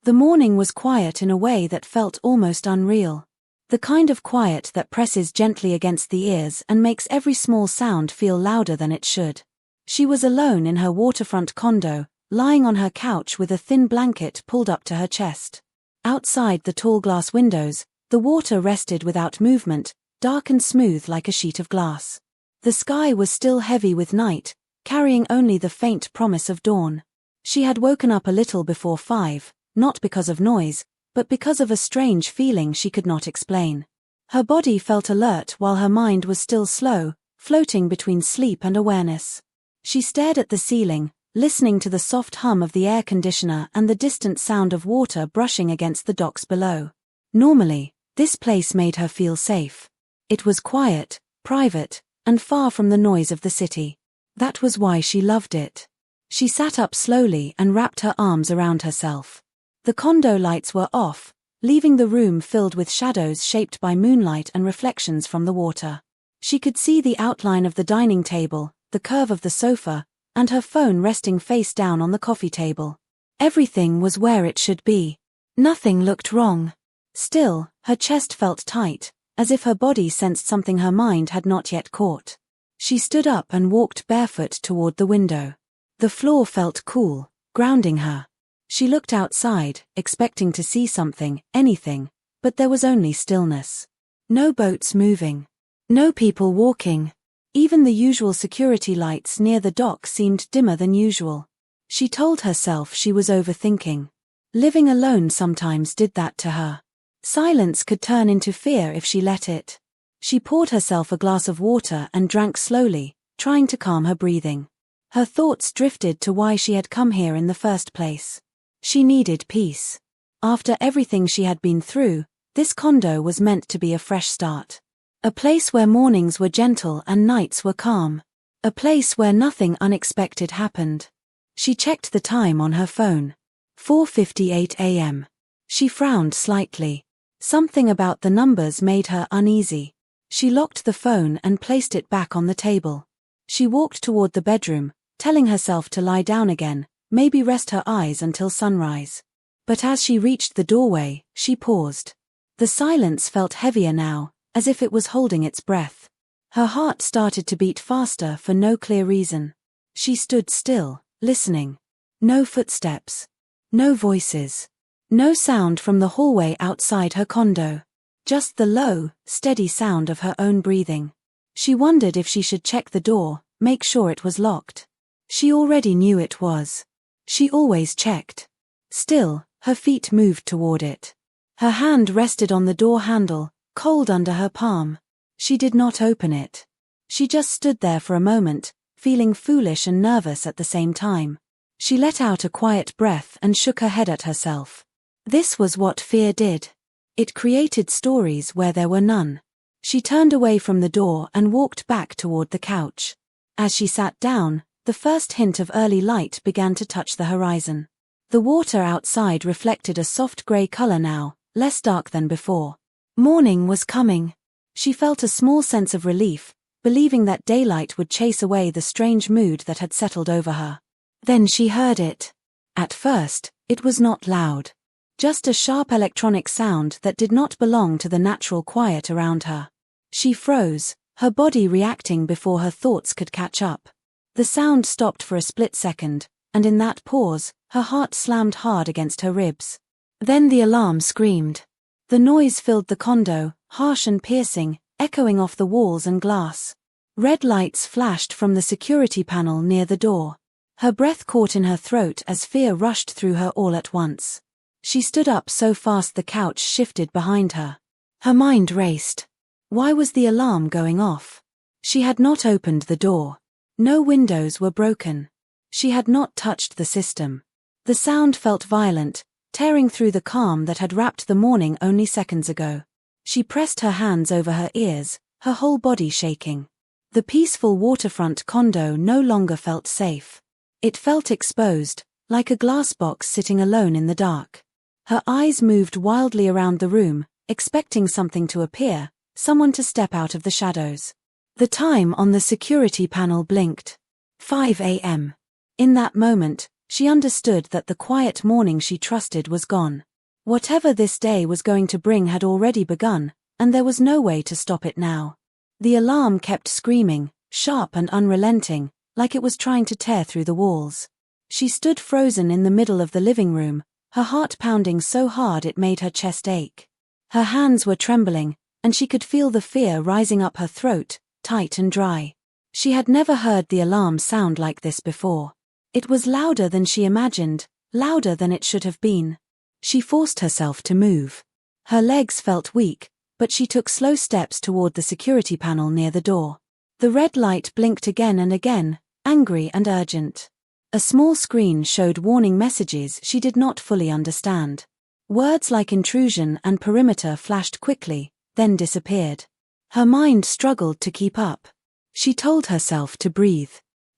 The morning was quiet in a way that felt almost unreal. The kind of quiet that presses gently against the ears and makes every small sound feel louder than it should. She was alone in her waterfront condo, lying on her couch with a thin blanket pulled up to her chest. Outside the tall glass windows, the water rested without movement, dark and smooth like a sheet of glass. The sky was still heavy with night, carrying only the faint promise of dawn. She had woken up a little before 5, not because of noise, but because of a strange feeling she could not explain. Her body felt alert while her mind was still slow, floating between sleep and awareness. She stared at the ceiling, listening to the soft hum of the air conditioner and the distant sound of water brushing against the docks below. Normally, this place made her feel safe. It was quiet, private, and far from the noise of the city. That was why she loved it. She sat up slowly and wrapped her arms around herself. The condo lights were off, leaving the room filled with shadows shaped by moonlight and reflections from the water. She could see the outline of the dining table, the curve of the sofa, and her phone resting face down on the coffee table. Everything was where it should be. Nothing looked wrong. Still, her chest felt tight, as if her body sensed something her mind had not yet caught. She stood up and walked barefoot toward the window. The floor felt cool, grounding her. She looked outside, expecting to see something, anything, but there was only stillness. No boats moving. No people walking. Even the usual security lights near the dock seemed dimmer than usual. She told herself she was overthinking. Living alone sometimes did that to her. Silence could turn into fear if she let it. She poured herself a glass of water and drank slowly, trying to calm her breathing. Her thoughts drifted to why she had come here in the first place. She needed peace. After everything she had been through, this condo was meant to be a fresh start. A place where mornings were gentle and nights were calm. A place where nothing unexpected happened. She checked the time on her phone. 4:58 a.m. She frowned slightly. Something about the numbers made her uneasy. She locked the phone and placed it back on the table. She walked toward the bedroom, telling herself to lie down again, maybe rest her eyes until sunrise. But as she reached the doorway, she paused. The silence felt heavier now, as if it was holding its breath. Her heart started to beat faster for no clear reason. She stood still, listening. No footsteps. No voices. No sound from the hallway outside her condo. Just the low, steady sound of her own breathing. She wondered if she should check the door, make sure it was locked. She already knew it was. She always checked. Still, her feet moved toward it. Her hand rested on the door handle, cold under her palm. She did not open it. She just stood there for a moment, feeling foolish and nervous at the same time. She let out a quiet breath and shook her head at herself. This was what fear did. It created stories where there were none. She turned away from the door and walked back toward the couch. As she sat down, the first hint of early light began to touch the horizon. The water outside reflected a soft gray color now, less dark than before. Morning was coming. She felt a small sense of relief, believing that daylight would chase away the strange mood that had settled over her. Then she heard it. At first, it was not loud. Just a sharp electronic sound that did not belong to the natural quiet around her. She froze, her body reacting before her thoughts could catch up. The sound stopped for a split second, and in that pause, her heart slammed hard against her ribs. Then the alarm screamed. The noise filled the condo, harsh and piercing, echoing off the walls and glass. Red lights flashed from the security panel near the door. Her breath caught in her throat as fear rushed through her all at once. She stood up so fast the couch shifted behind her. Her mind raced. Why was the alarm going off? She had not opened the door. No windows were broken. She had not touched the system. The sound felt violent, tearing through the calm that had wrapped the morning only seconds ago. She pressed her hands over her ears, her whole body shaking. The peaceful waterfront condo no longer felt safe. It felt exposed, like a glass box sitting alone in the dark. Her eyes moved wildly around the room, expecting something to appear, someone to step out of the shadows. The time on the security panel blinked. 5 a.m. In that moment, She understood that the quiet morning she trusted was gone. Whatever this day was going to bring had already begun, and there was no way to stop it now. The alarm kept screaming, sharp and unrelenting, like it was trying to tear through the walls. She stood frozen in the middle of the living room, her heart pounding so hard it made her chest ache. Her hands were trembling, and she could feel the fear rising up her throat, tight and dry. She had never heard the alarm sound like this before. It was louder than she imagined, louder than it should have been. She forced herself to move. Her legs felt weak, but she took slow steps toward the security panel near the door. The red light blinked again and again, angry and urgent. A small screen showed warning messages she did not fully understand. Words like intrusion and perimeter flashed quickly, then disappeared. Her mind struggled to keep up. She told herself to breathe.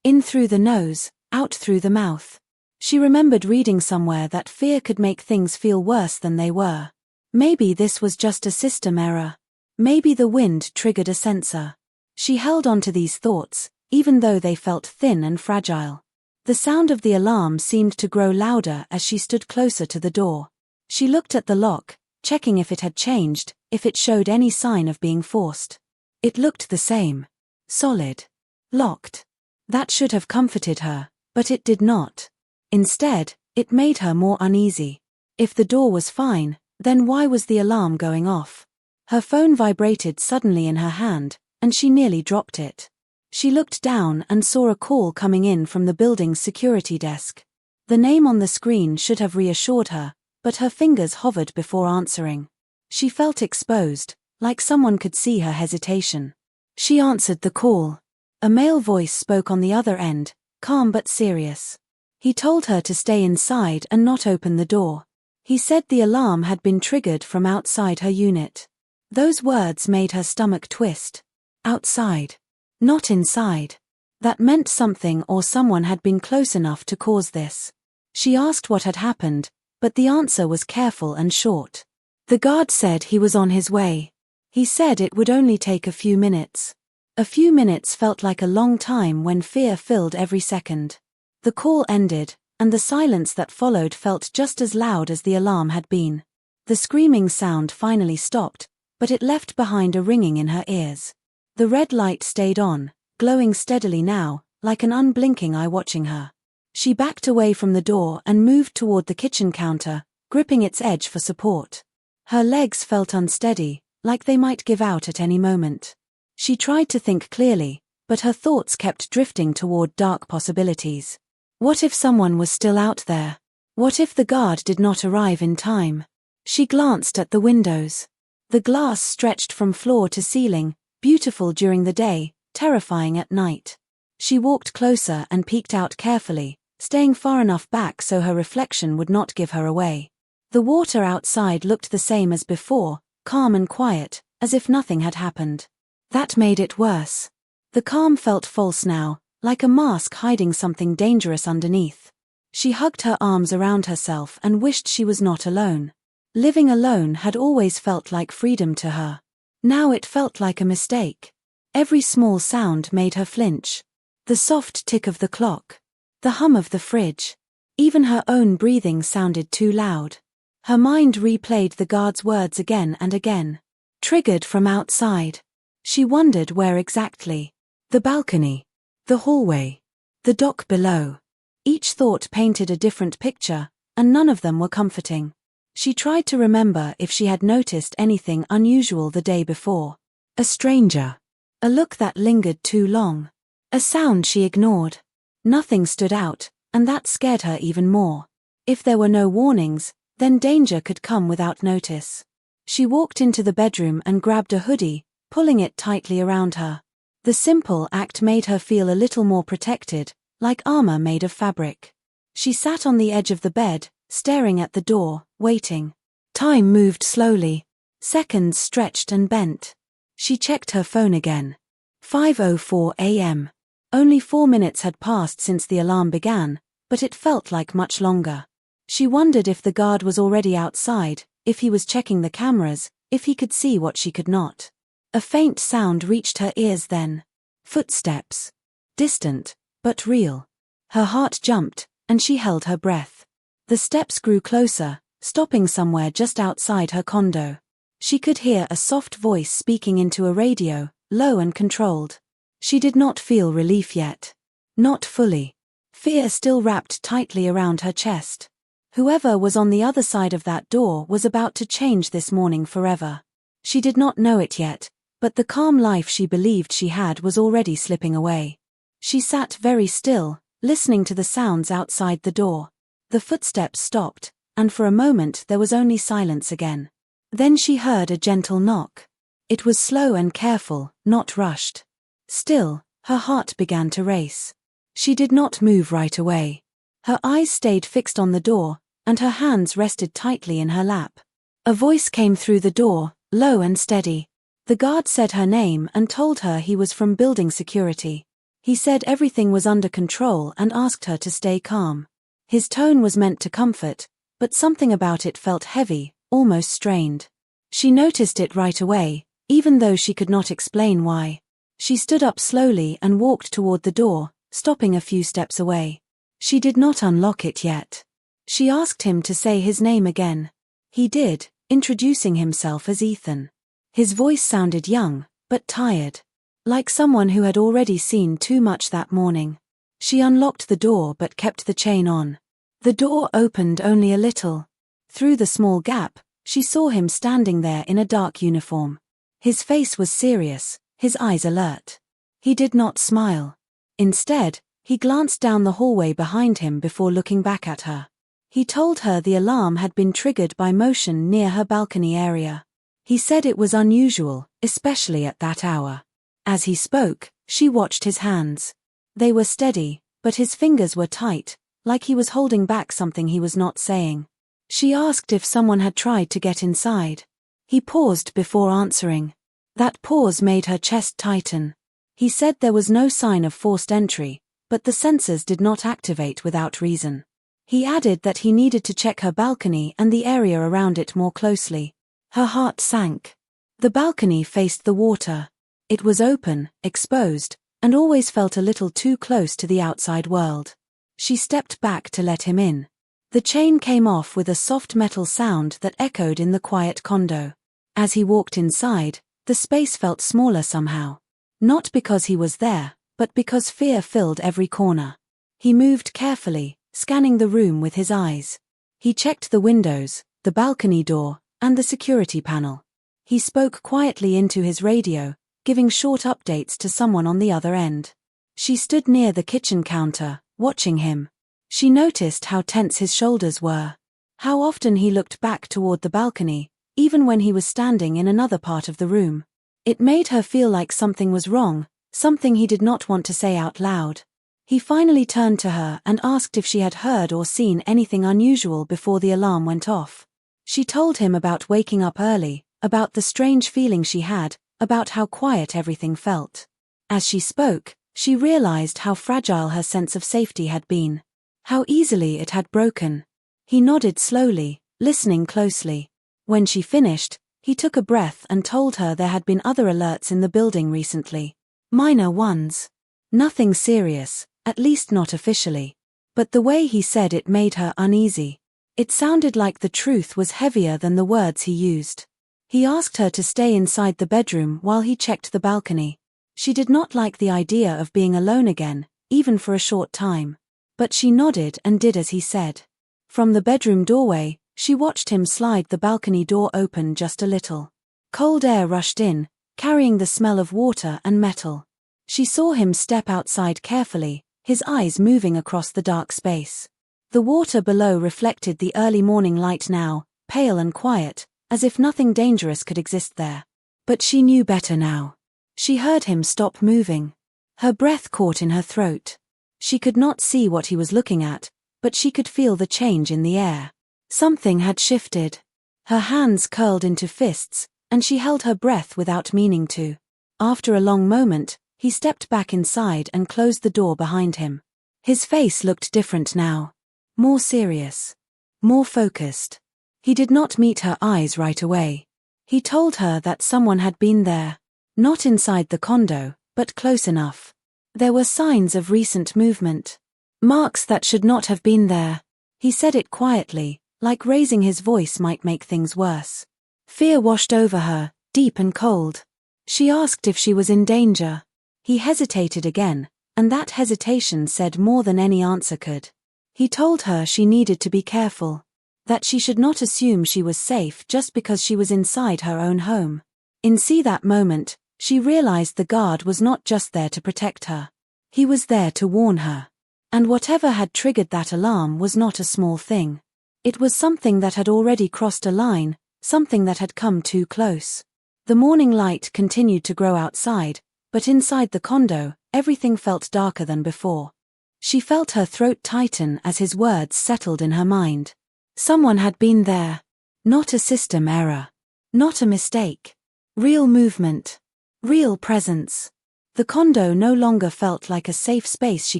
In through the nose, out through the mouth. She remembered reading somewhere that fear could make things feel worse than they were. Maybe this was just a system error. Maybe the wind triggered a sensor. She held on to these thoughts, even though they felt thin and fragile. The sound of the alarm seemed to grow louder as she stood closer to the door. She looked at the lock, checking if it had changed, if it showed any sign of being forced. It looked the same. Solid. Locked. That should have comforted her, but it did not. Instead, it made her more uneasy. If the door was fine, then why was the alarm going off? Her phone vibrated suddenly in her hand, and she nearly dropped it. She looked down and saw a call coming in from the building's security desk. The name on the screen should have reassured her, but her fingers hovered before answering. She felt exposed, like someone could see her hesitation. She answered the call. A male voice spoke on the other end, calm but serious. He told her to stay inside and not open the door. He said the alarm had been triggered from outside her unit. Those words made her stomach twist. Outside. Not inside. That meant something or someone had been close enough to cause this. She asked what had happened, but the answer was careful and short. The guard said he was on his way. He said it would only take a few minutes. A few minutes felt like a long time when fear filled every second. The call ended, and the silence that followed felt just as loud as the alarm had been. The screaming sound finally stopped, but it left behind a ringing in her ears. The red light stayed on, glowing steadily now, like an unblinking eye watching her. She backed away from the door and moved toward the kitchen counter, gripping its edge for support. Her legs felt unsteady, like they might give out at any moment. She tried to think clearly, but her thoughts kept drifting toward dark possibilities. What if someone was still out there? What if the guard did not arrive in time? She glanced at the windows. The glass stretched from floor to ceiling, beautiful during the day, terrifying at night. She walked closer and peeked out carefully, staying far enough back so her reflection would not give her away. The water outside looked the same as before, calm and quiet, as if nothing had happened. That made it worse. The calm felt false now, like a mask hiding something dangerous underneath. She hugged her arms around herself and wished she was not alone. Living alone had always felt like freedom to her. Now it felt like a mistake. Every small sound made her flinch. The soft tick of the clock. The hum of the fridge. Even her own breathing sounded too loud. Her mind replayed the guard's words again and again. Triggered from outside. She wondered where exactly. The balcony. The hallway. The dock below. Each thought painted a different picture, and none of them were comforting. She tried to remember if she had noticed anything unusual the day before. A stranger. A look that lingered too long. A sound she ignored. Nothing stood out, and that scared her even more. If there were no warnings, then danger could come without notice. She walked into the bedroom and grabbed a hoodie, pulling it tightly around her. The simple act made her feel a little more protected, like armor made of fabric. She sat on the edge of the bed, staring at the door, waiting. Time moved slowly. Seconds stretched and bent. She checked her phone again. 5:04 a.m. Only 4 minutes had passed since the alarm began, but it felt like much longer. She wondered if the guard was already outside, if he was checking the cameras, if he could see what she could not. A faint sound reached her ears then. Footsteps. Distant, but real. Her heart jumped, and she held her breath. The steps grew closer, stopping somewhere just outside her condo. She could hear a soft voice speaking into a radio, low and controlled. She did not feel relief yet. Not fully. Fear still wrapped tightly around her chest. Whoever was on the other side of that door was about to change this morning forever. She did not know it yet, but the calm life she believed she had was already slipping away. She sat very still, listening to the sounds outside the door. The footsteps stopped, and for a moment there was only silence again. Then she heard a gentle knock. It was slow and careful, not rushed. Still, her heart began to race. She did not move right away. Her eyes stayed fixed on the door, and her hands rested tightly in her lap. A voice came through the door, low and steady. The guard said her name and told her he was from building security. He said everything was under control and asked her to stay calm. His tone was meant to comfort, but something about it felt heavy, almost strained. She noticed it right away, even though she could not explain why. She stood up slowly and walked toward the door, stopping a few steps away. She did not unlock it yet. She asked him to say his name again. He did, introducing himself as Ethan. His voice sounded young, but tired. Like someone who had already seen too much that morning. She unlocked the door but kept the chain on. The door opened only a little. Through the small gap, she saw him standing there in a dark uniform. His face was serious, his eyes alert. He did not smile. Instead, he glanced down the hallway behind him before looking back at her. He told her the alarm had been triggered by motion near her balcony area. He said it was unusual, especially at that hour. As he spoke, she watched his hands. They were steady, but his fingers were tight, like he was holding back something he was not saying. She asked if someone had tried to get inside. He paused before answering. That pause made her chest tighten. He said there was no sign of forced entry, but the sensors did not activate without reason. He added that he needed to check her balcony and the area around it more closely. Her heart sank. The balcony faced the water. It was open, exposed, and always felt a little too close to the outside world. She stepped back to let him in. The chain came off with a soft metal sound that echoed in the quiet condo. As he walked inside, the space felt smaller somehow. Not because he was there, but because fear filled every corner. He moved carefully, scanning the room with his eyes. He checked the windows, the balcony door, and the security panel. He spoke quietly into his radio, giving short updates to someone on the other end. She stood near the kitchen counter, watching him. She noticed how tense his shoulders were. How often he looked back toward the balcony, even when he was standing in another part of the room. It made her feel like something was wrong, something he did not want to say out loud. He finally turned to her and asked if she had heard or seen anything unusual before the alarm went off. She told him about waking up early, about the strange feeling she had, about how quiet everything felt. As she spoke, she realized how fragile her sense of safety had been. How easily it had broken. He nodded slowly, listening closely. When she finished, he took a breath and told her there had been other alerts in the building recently. Minor ones. Nothing serious, at least not officially. But the way he said it made her uneasy. It sounded like the truth was heavier than the words he used. He asked her to stay inside the bedroom while he checked the balcony. She did not like the idea of being alone again, even for a short time. But she nodded and did as he said. From the bedroom doorway, she watched him slide the balcony door open just a little. Cold air rushed in, carrying the smell of water and metal. She saw him step outside carefully, his eyes moving across the dark space. The water below reflected the early morning light now, pale and quiet, as if nothing dangerous could exist there. But she knew better now. She heard him stop moving. Her breath caught in her throat. She could not see what he was looking at, but she could feel the change in the air. Something had shifted. Her hands curled into fists, and she held her breath without meaning to. After a long moment, he stepped back inside and closed the door behind him. His face looked different now. More serious. More focused. He did not meet her eyes right away. He told her that someone had been there. Not inside the condo, but close enough. There were signs of recent movement. Marks that should not have been there. He said it quietly, like raising his voice might make things worse. Fear washed over her, deep and cold. She asked if she was in danger. He hesitated again, and that hesitation said more than any answer could. He told her she needed to be careful, that she should not assume she was safe just because she was inside her own home. In that moment, she realized the guard was not just there to protect her. He was there to warn her. And whatever had triggered that alarm was not a small thing. It was something that had already crossed a line, something that had come too close. The morning light continued to grow outside, but inside the condo, everything felt darker than before. She felt her throat tighten as his words settled in her mind. Someone had been there. Not a system error. Not a mistake. Real movement. Real presence. The condo no longer felt like a safe space she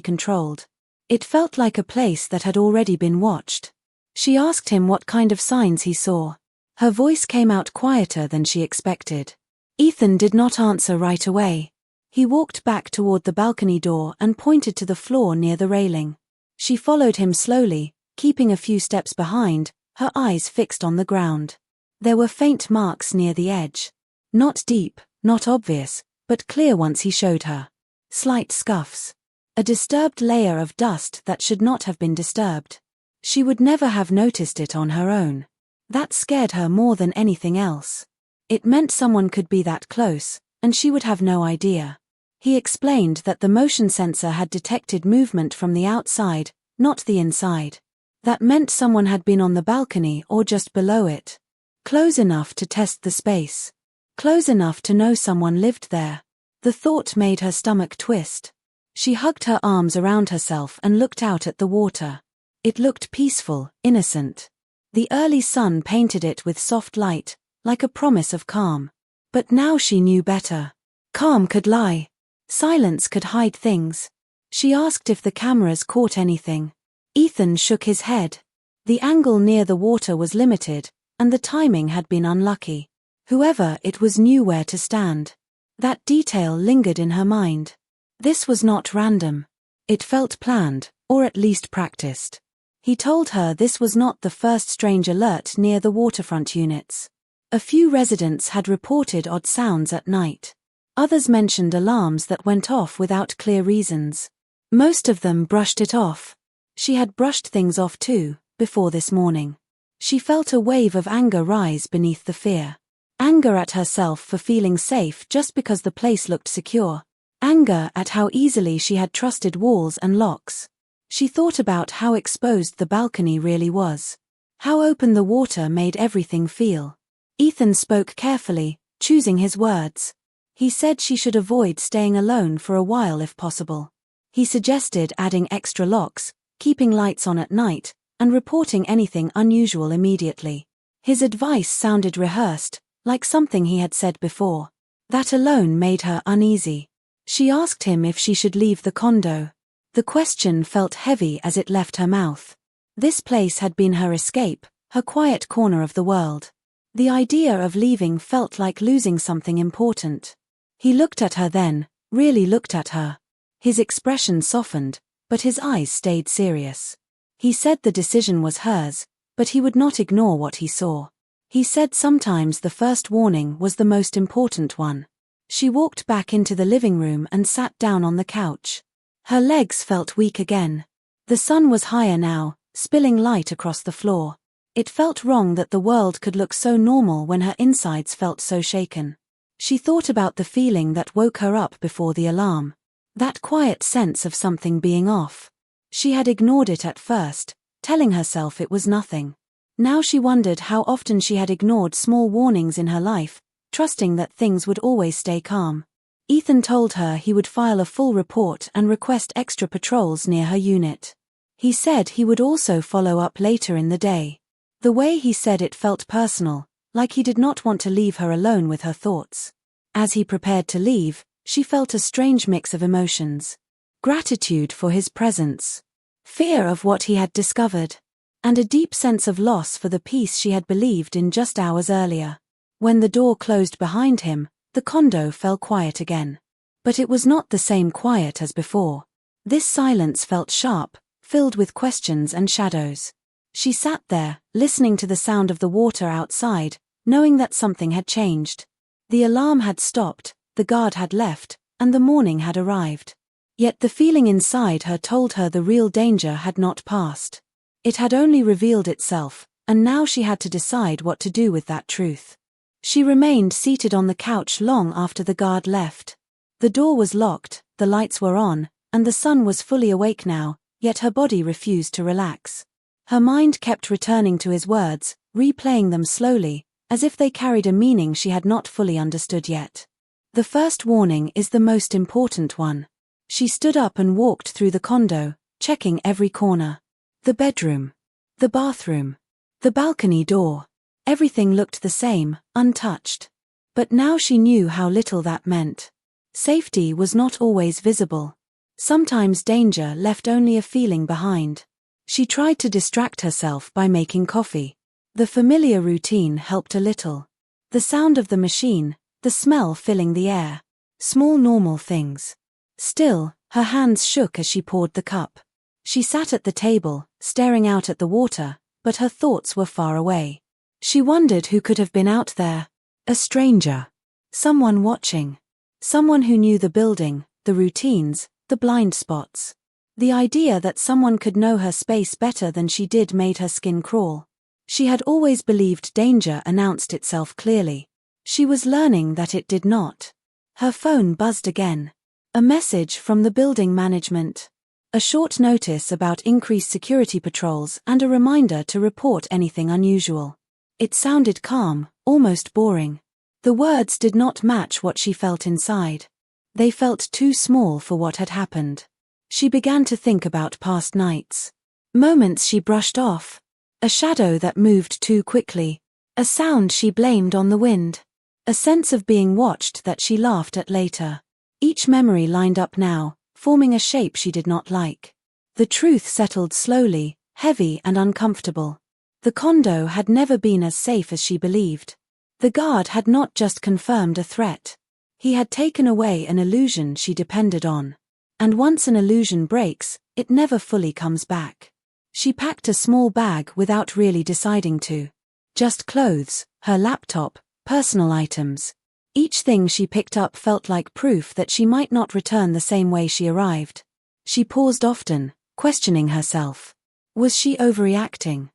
controlled. It felt like a place that had already been watched. She asked him what kind of signs he saw. Her voice came out quieter than she expected. Ethan did not answer right away. He walked back toward the balcony door and pointed to the floor near the railing. She followed him slowly, keeping a few steps behind, her eyes fixed on the ground. There were faint marks near the edge. Not deep, not obvious, but clear once he showed her. Slight scuffs. A disturbed layer of dust that should not have been disturbed. She would never have noticed it on her own. That scared her more than anything else. It meant someone could be that close, and she would have no idea. He explained that the motion sensor had detected movement from the outside, not the inside. That meant someone had been on the balcony or just below it. Close enough to test the space. Close enough to know someone lived there. The thought made her stomach twist. She hugged her arms around herself and looked out at the water. It looked peaceful, innocent. The early sun painted it with soft light, like a promise of calm. But now she knew better. Calm could lie. Silence could hide things. She asked if the cameras caught anything. Ethan shook his head. The angle near the water was limited, and the timing had been unlucky. Whoever it was knew where to stand. That detail lingered in her mind. This was not random. It felt planned, or at least practiced. He told her this was not the first strange alert near the waterfront units. A few residents had reported odd sounds at night. Others mentioned alarms that went off without clear reasons. Most of them brushed it off. She had brushed things off too, before this morning. She felt a wave of anger rise beneath the fear. Anger at herself for feeling safe just because the place looked secure. Anger at how easily she had trusted walls and locks. She thought about how exposed the balcony really was. How open the water made everything feel. Ethan spoke carefully, choosing his words. He said she should avoid staying alone for a while if possible. He suggested adding extra locks, keeping lights on at night, and reporting anything unusual immediately. His advice sounded rehearsed, like something he had said before. That alone made her uneasy. She asked him if she should leave the condo. The question felt heavy as it left her mouth. This place had been her escape, her quiet corner of the world. The idea of leaving felt like losing something important. He looked at her then, really looked at her. His expression softened, but his eyes stayed serious. He said the decision was hers, but he would not ignore what he saw. He said sometimes the first warning was the most important one. She walked back into the living room and sat down on the couch. Her legs felt weak again. The sun was higher now, spilling light across the floor. It felt wrong that the world could look so normal when her insides felt so shaken. She thought about the feeling that woke her up before the alarm. That quiet sense of something being off. She had ignored it at first, telling herself it was nothing. Now she wondered how often she had ignored small warnings in her life, trusting that things would always stay calm. Ethan told her he would file a full report and request extra patrols near her unit. He said he would also follow up later in the day. The way he said it felt personal, like he did not want to leave her alone with her thoughts. As he prepared to leave, she felt a strange mix of emotions. Gratitude for his presence. Fear of what he had discovered. And a deep sense of loss for the peace she had believed in just hours earlier. When the door closed behind him, the condo fell quiet again. But it was not the same quiet as before. This silence felt sharp, filled with questions and shadows. She sat there, listening to the sound of the water outside, knowing that something had changed. The alarm had stopped, the guard had left, and the morning had arrived. Yet the feeling inside her told her the real danger had not passed. It had only revealed itself, and now she had to decide what to do with that truth. She remained seated on the couch long after the guard left. The door was locked, the lights were on, and the sun was fully awake now, yet her body refused to relax. Her mind kept returning to his words, replaying them slowly, as if they carried a meaning she had not fully understood yet. The first warning is the most important one. She stood up and walked through the condo, checking every corner. The bedroom. The bathroom. The balcony door. Everything looked the same, untouched. But now she knew how little that meant. Safety was not always visible. Sometimes danger left only a feeling behind. She tried to distract herself by making coffee. The familiar routine helped a little. The sound of the machine, the smell filling the air. Small normal things. Still, her hands shook as she poured the cup. She sat at the table, staring out at the water, but her thoughts were far away. She wondered who could have been out there. A stranger. Someone watching. Someone who knew the building, the routines, the blind spots. The idea that someone could know her space better than she did made her skin crawl. She had always believed danger announced itself clearly. She was learning that it did not. Her phone buzzed again. A message from the building management. A short notice about increased security patrols and a reminder to report anything unusual. It sounded calm, almost boring. The words did not match what she felt inside. They felt too small for what had happened. She began to think about past nights. Moments she brushed off. A shadow that moved too quickly. A sound she blamed on the wind. A sense of being watched that she laughed at later. Each memory lined up now, forming a shape she did not like. The truth settled slowly, heavy and uncomfortable. The condo had never been as safe as she believed. The guard had not just confirmed a threat. He had taken away an illusion she depended on. And once an illusion breaks, it never fully comes back. She packed a small bag without really deciding to. Just clothes, her laptop, personal items. Each thing she picked up felt like proof that she might not return the same way she arrived. She paused often, questioning herself. Was she overreacting?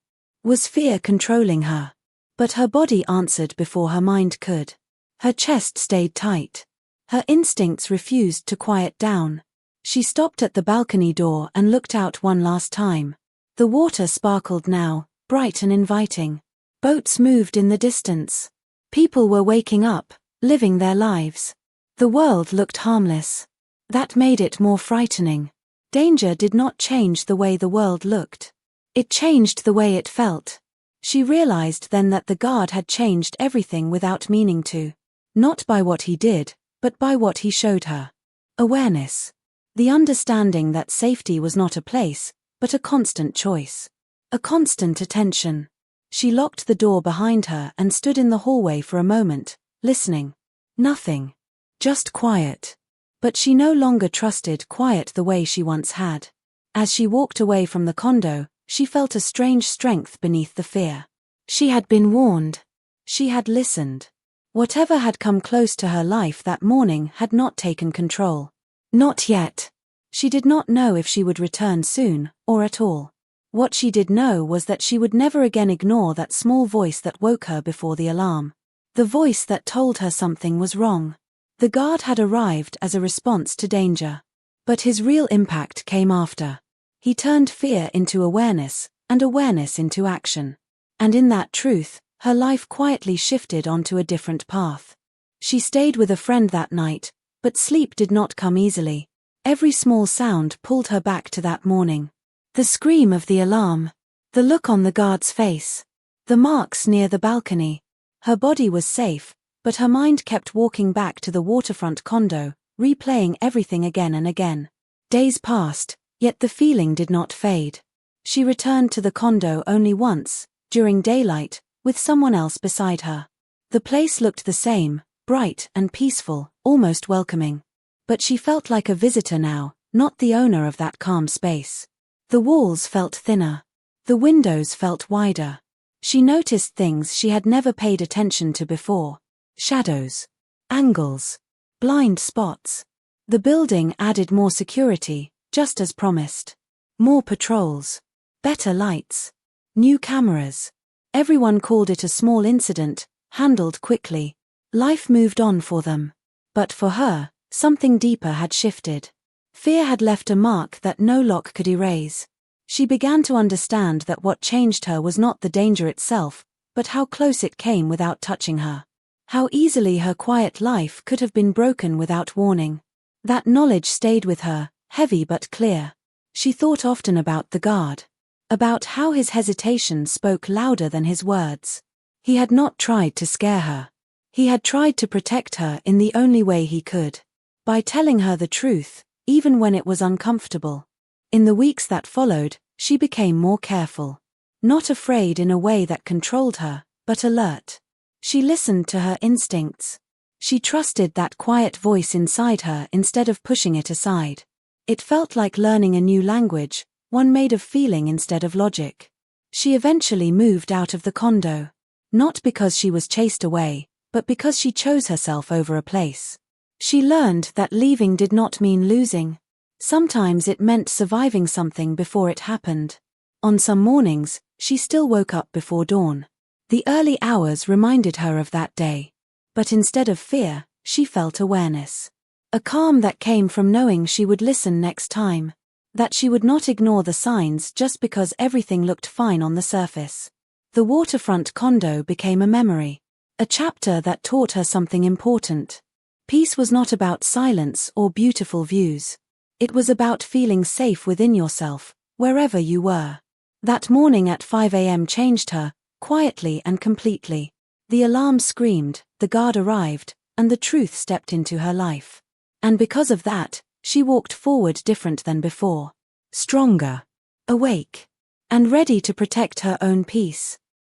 Was fear controlling her? But her body answered before her mind could. Her chest stayed tight. Her instincts refused to quiet down. She stopped at the balcony door and looked out one last time. The water sparkled now, bright and inviting. Boats moved in the distance. People were waking up, living their lives. The world looked harmless. That made it more frightening. Danger did not change the way the world looked. It changed the way it felt. She realized then that the guard had changed everything without meaning to. Not by what he did, but by what he showed her. Awareness. The understanding that safety was not a place, but a constant choice. A constant attention. She locked the door behind her and stood in the hallway for a moment, listening. Nothing. Just quiet. But she no longer trusted quiet the way she once had. As she walked away from the condo, she felt a strange strength beneath the fear. She had been warned. She had listened. Whatever had come close to her life that morning had not taken control. Not yet. She did not know if she would return soon, or at all. What she did know was that she would never again ignore that small voice that woke her before the alarm. The voice that told her something was wrong. The guard had arrived as a response to danger. But his real impact came after. He turned fear into awareness, and awareness into action. And in that truth, her life quietly shifted onto a different path. She stayed with a friend that night, but sleep did not come easily. Every small sound pulled her back to that morning. The scream of the alarm. The look on the guard's face. The marks near the balcony. Her body was safe, but her mind kept walking back to the Waterfront Condo, replaying everything again and again. Days passed, yet the feeling did not fade. She returned to the condo only once, during daylight, with someone else beside her. The place looked the same, bright and peaceful, almost welcoming. But she felt like a visitor now, not the owner of that calm space. The walls felt thinner. The windows felt wider. She noticed things she had never paid attention to before. Shadows. Angles. Blind spots. The building added more security, just as promised. More patrols. Better lights. New cameras. Everyone called it a small incident, handled quickly. Life moved on for them. But for her, something deeper had shifted. Fear had left a mark that no lock could erase. She began to understand that what changed her was not the danger itself, but how close it came without touching her. How easily her quiet life could have been broken without warning. That knowledge stayed with her, heavy but clear. She thought often about the guard. About how his hesitation spoke louder than his words. He had not tried to scare her. He had tried to protect her in the only way he could. By telling her the truth, even when it was uncomfortable. In the weeks that followed, she became more careful. Not afraid in a way that controlled her, but alert. She listened to her instincts. She trusted that quiet voice inside her instead of pushing it aside. It felt like learning a new language, one made of feeling instead of logic. She eventually moved out of the condo. Not because she was chased away, but because she chose herself over a place. She learned that leaving did not mean losing. Sometimes it meant surviving something before it happened. On some mornings, she still woke up before dawn. The early hours reminded her of that day. But instead of fear, she felt awareness. A calm that came from knowing she would listen next time. That she would not ignore the signs just because everything looked fine on the surface. The waterfront condo became a memory. A chapter that taught her something important. Peace was not about silence or beautiful views. It was about feeling safe within yourself, wherever you were. That morning at 5 a.m. changed her, quietly and completely. The alarm screamed, the guard arrived, and the truth stepped into her life. And because of that, she walked forward different than before. Stronger. Awake. And ready to protect her own peace.